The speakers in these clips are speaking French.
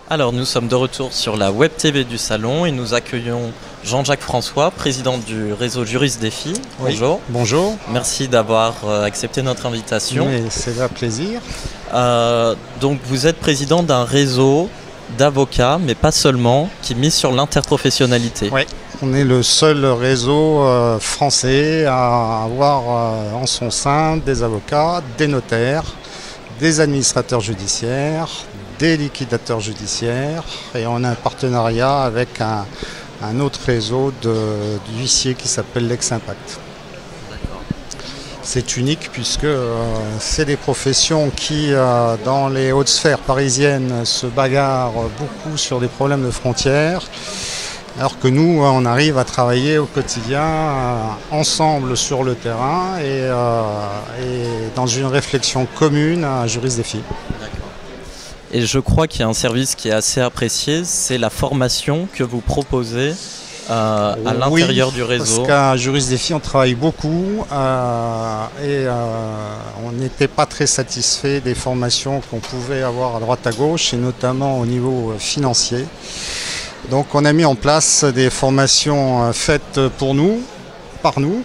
Alors, nous sommes de retour sur la Web TV du Salon et nous accueillons Jean-Jacques François, président du réseau Juriste Défi. Oui. Bonjour. Bonjour. Merci d'avoir accepté notre invitation. Mais c'est un plaisir. Donc, vous êtes président d'un réseau d'avocats, mais pas seulement, qui mise sur l'interprofessionnalité. Oui. On est le seul réseau français à avoir en son sein des avocats, des notaires, des administrateurs judiciaires, des liquidateurs judiciaires, et on a un partenariat avec un autre réseau d'huissiers qui s'appelle Lex-Impact. C'est unique puisque c'est des professions qui, dans les hautes sphères parisiennes, se bagarrent beaucoup sur des problèmes de frontières, alors que nous, on arrive à travailler au quotidien ensemble sur le terrain et dans une réflexion commune à Juriste Défi. Et je crois qu'il y a un service qui est assez apprécié, c'est la formation que vous proposez à l'intérieur du réseau. Parce qu'à Juriste Défi, on travaille beaucoup et on n'était pas très satisfait des formations qu'on pouvait avoir à droite à gauche, et notamment au niveau financier. Donc on a mis en place des formations faites pour nous, par nous,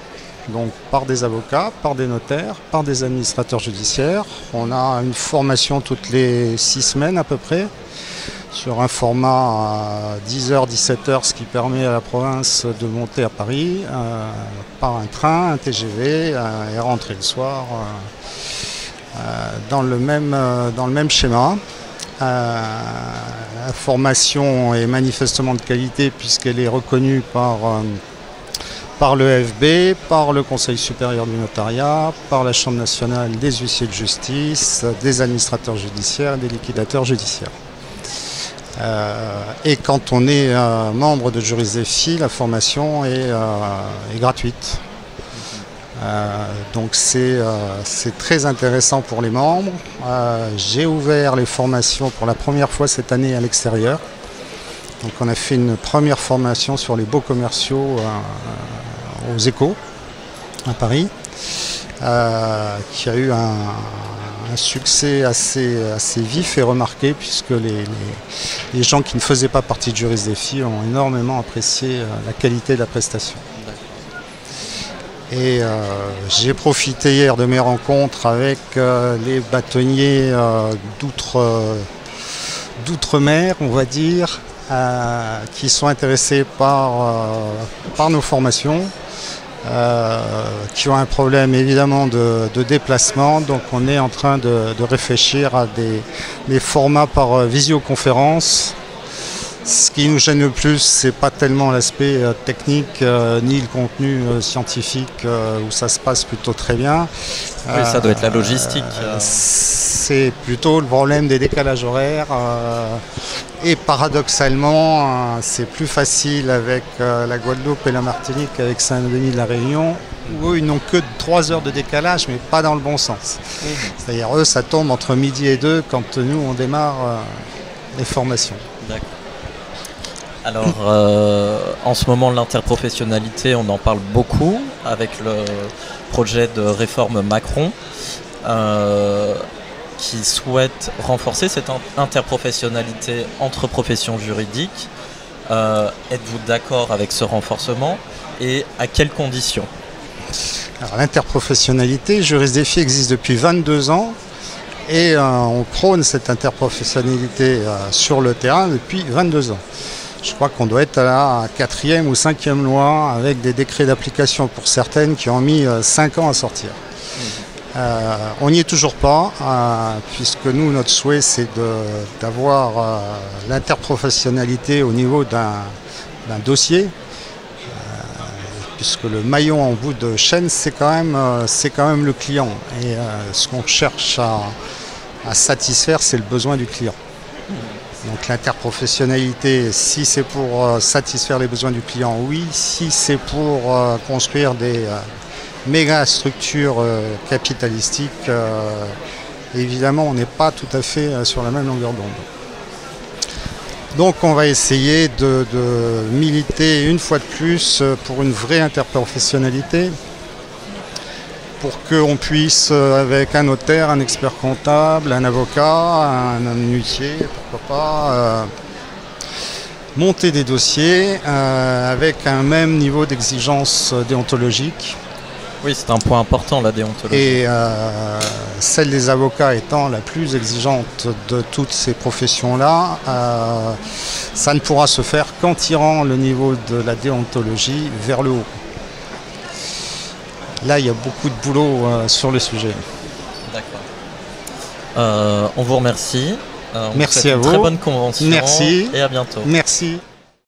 donc par des avocats, par des notaires, par des administrateurs judiciaires. On a une formation toutes les 6 semaines à peu près, sur un format 10h, 17h, ce qui permet à la province de monter à Paris par un train, un TGV, et rentrer le soir dans le même schéma. La formation est manifestement de qualité puisqu'elle est reconnue par le FB, par le Conseil supérieur du notariat, par la Chambre nationale des huissiers de justice, des administrateurs judiciaires et des liquidateurs judiciaires. Et quand on est membre de Juriste Défi, la formation est gratuite. Donc c'est très intéressant pour les membres. J'ai ouvert les formations pour la première fois cette année à l'extérieur. Donc on a fait une première formation sur les baux commerciaux aux Échos à Paris, qui a eu un succès assez vif et remarqué, puisque les gens qui ne faisaient pas partie de Juriste Défi ont énormément apprécié la qualité de la prestation. Et j'ai profité hier de mes rencontres avec les bâtonniers d'outre-mer, on va dire, qui sont intéressés par nos formations, qui ont un problème évidemment de déplacement. Donc on est en train de réfléchir à des formats par visioconférence. Ce qui nous gêne le plus, c'est pas tellement l'aspect technique ni le contenu scientifique où ça se passe plutôt très bien. Oui, ça doit être la logistique. C'est plutôt le problème des décalages horaires. Et paradoxalement, c'est plus facile avec la Guadeloupe et la Martinique qu'avec Saint-Denis de la Réunion, où ils n'ont que 3 heures de décalage, mais pas dans le bon sens. C'est-à-dire eux, ça tombe entre midi et 2 quand nous, on démarre les formations. D'accord. Alors, en ce moment, l'interprofessionnalité, on en parle beaucoup avec le projet de réforme Macron qui souhaite renforcer cette interprofessionnalité entre professions juridiques. Êtes-vous d'accord avec ce renforcement et à quelles conditions? Alors, l'interprofessionnalité, Juriste Défi existe depuis 22 ans et on prône cette interprofessionnalité sur le terrain depuis 22 ans. Je crois qu'on doit être à la 4e ou 5e loi, avec des décrets d'application pour certaines qui ont mis 5 ans à sortir. On n'y est toujours pas, puisque nous, notre souhait, c'est d'avoir l'interprofessionnalité au niveau d'un dossier, puisque le maillon en bout de chaîne, c'est quand même le client. Et ce qu'on cherche à satisfaire, c'est le besoin du client. Donc l'interprofessionnalité, si c'est pour satisfaire les besoins du client, oui. Si c'est pour construire des méga structures capitalistiques, évidemment, on n'est pas tout à fait sur la même longueur d'onde. Donc on va essayer de militer une fois de plus pour une vraie interprofessionnalité, pour qu'on puisse, avec un notaire, un expert comptable, un avocat, un huissier, pourquoi pas, monter des dossiers avec un même niveau d'exigence déontologique. Oui, c'est un point important, la déontologie. Et celle des avocats étant la plus exigeante de toutes ces professions-là, ça ne pourra se faire qu'en tirant le niveau de la déontologie vers le haut. Là, il y a beaucoup de boulot sur le sujet. D'accord. On vous remercie. Merci à vous. Très bonne convention. Merci. Et à bientôt. Merci.